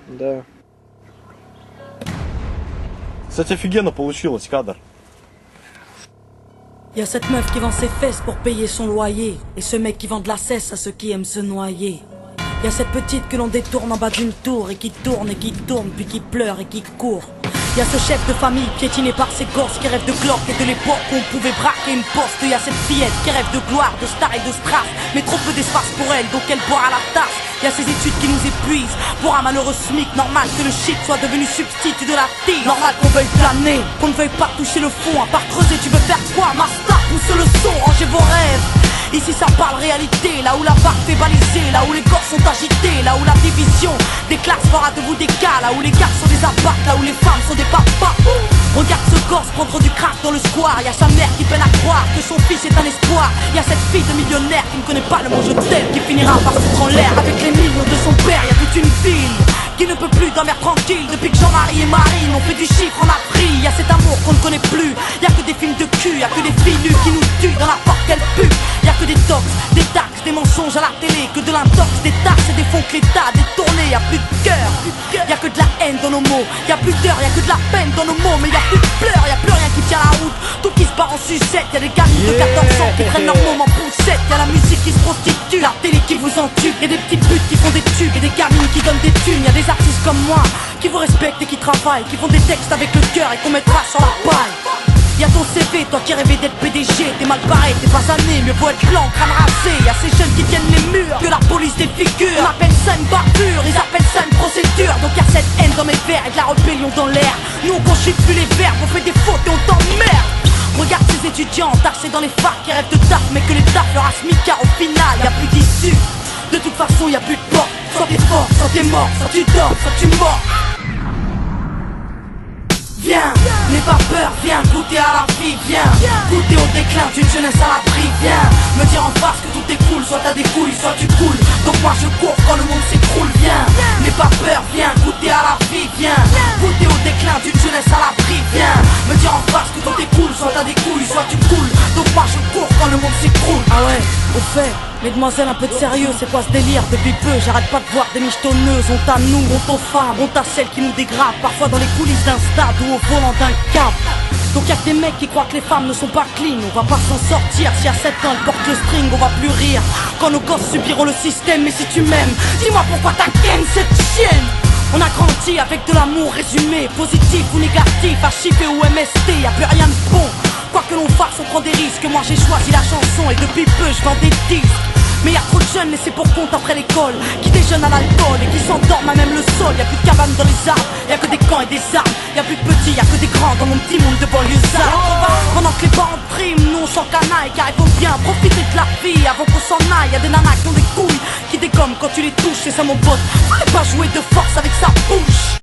Да. Кстати, офигенно получилось, кадр. Y a cette meuf qui vend ses fesses pour payer son loyer. Et ce mec qui vend de la cesse à ceux qui aiment se noyer. Y a cette petite que l'on détourne en bas d'une tour. Et qui tourne, puis qui pleure et qui court. Y a ce chef de famille piétiné par ses gosses qui rêve de gloire et de l'époque où on pouvait braquer une poste. Y a cette fillette qui rêve de gloire, de star et de strass, mais trop peu d'espace pour elle, donc elle boit à la tasse. Y a ces études qui nous épuisent pour un malheureux SMIC. Normal que le shit soit devenu substitut de la tige. Normal qu'on veuille planer, qu'on ne veuille pas toucher le fond. À part creuser, tu veux faire quoi? Master, pousse le son, rangez vos rêves. Ici ça parle réalité, là où la barre fait baliser, là où les corps sont agités, là où la division des classes fera de vous des cas, là où les gars sont des apparts, là où les femmes sont des papas. Regarde ce gosse prendre du crack dans le square. Y'a sa mère qui peine à croire que son fils est un espoir. Y'a cette fille de millionnaire qui ne connaît pas le mot je t'aime, qui finira par se prendre l'air avec les millions de son père. Y'a toute une ville qui ne peut plus dormir tranquille depuis que Jean-Marie et Marine ont fait du chiffre en Afrique. Y'a cet amour qu'on ne connaît plus. Y'a que des films de cul, y'a que des filles nues qui nous tuent dans la porte qu'elle pue. Y'a que des tox, des taxes, des mensonges à la télé, que de l'intox, des taxes et des fonds que l'État a détournés. Y'a plus de cœur, y'a que de la haine dans nos mots. Y'a plus d'heures, y'a que de la peine dans nos mots. Mais y'a plus de pleurs, y'a plus rien qui tient la route. Tout qui se barre en sucette, y'a des gamines de 14 ans qui prennent leur môme en poussette. Y'a la musique qui se prostitue, la télé qui vous entube. Y'a des petites putes qui font des tubes et des gamines qui donnent des thunes. Y'a des artistes comme moi qui vous respectent et qui travaillent, qui font des textes avec le cœur et qu'on mettra sur la paille. Y'a ton CV, toi qui rêvais d'être PDG, t'es mal barré, t'es pas né, mieux vaut être blanc, crâne rasé. Y'a ces jeunes qui tiennent les murs, que la police défigure. On appelle ça une barbure, ils appellent ça une procédure. Donc y'a cette haine dans mes vers et de la rébellion dans l'air. Nous on conchite plus les verbes, on fait des fautes et on t'emmerde. Regarde ces étudiants taxés dans les facs qui rêvent de taf, mais que les taf leur a smicard au final. Y'a plus d'issue, de toute façon y'a plus de porte. Soit t'es fort, soit t'es mort, soit tu dors, soit tu mords. Viens, n'aie pas peur, viens goûter à la vie, viens goûter au déclin d'une jeunesse à l'abri, viens me dire en face que tout est cool, soit t'as des couilles, soit tu coules. Donc moi je cours quand le monde s'écroule, viens, n'aie pas peur, viens goûter à la vie, viens goûter au déclin d'une jeunesse à l'abri, viens me dire en face que tout est cool, soit t'as des couilles, soit tu coules. Donc moi je cours quand le monde s'écroule. Ah ouais, au fait, mesdemoiselles, un peu de sérieux, c'est quoi ce délire? Depuis peu, j'arrête pas de voir des michetonneuses. Honte à nous, honte aux femmes, honte à celles qui nous dégradent. Parfois dans les coulisses d'un stade ou au volant d'un cap. Donc y'a que des mecs qui croient que les femmes ne sont pas clean. On va pas s'en sortir, si à 7 ans elle porte le string, on va plus rire quand nos gosses subiront le système. Mais si tu m'aimes, dis-moi pourquoi t'as ken cette chienne. On a grandi avec de l'amour résumé, positif ou négatif, HIV ou MST, y'a plus rien de bon. Quoi que l'on fasse, on prend des risques. Moi j'ai choisi la chanson et depuis peu je vends des disques. Mais y'a trop de jeunes laissés pour compte après l'école, qui déjeunent à l'alcool et qui s'endorment à même le sol. Y'a plus de cabanes dans les arbres, y'a que des camps et des armes. Y'a plus de petits, y'a que des grands dans mon petit monde de banlieusards. Pendant que les parents priment, nous on s'en canaille, car il faut bien profiter de la vie avant qu'on s'en aille. Y'a des nanas qui ont des couilles, qui dégomment quand tu les touches, c'est ça mon pote. Fallait pas jouer de force avec sa bouche.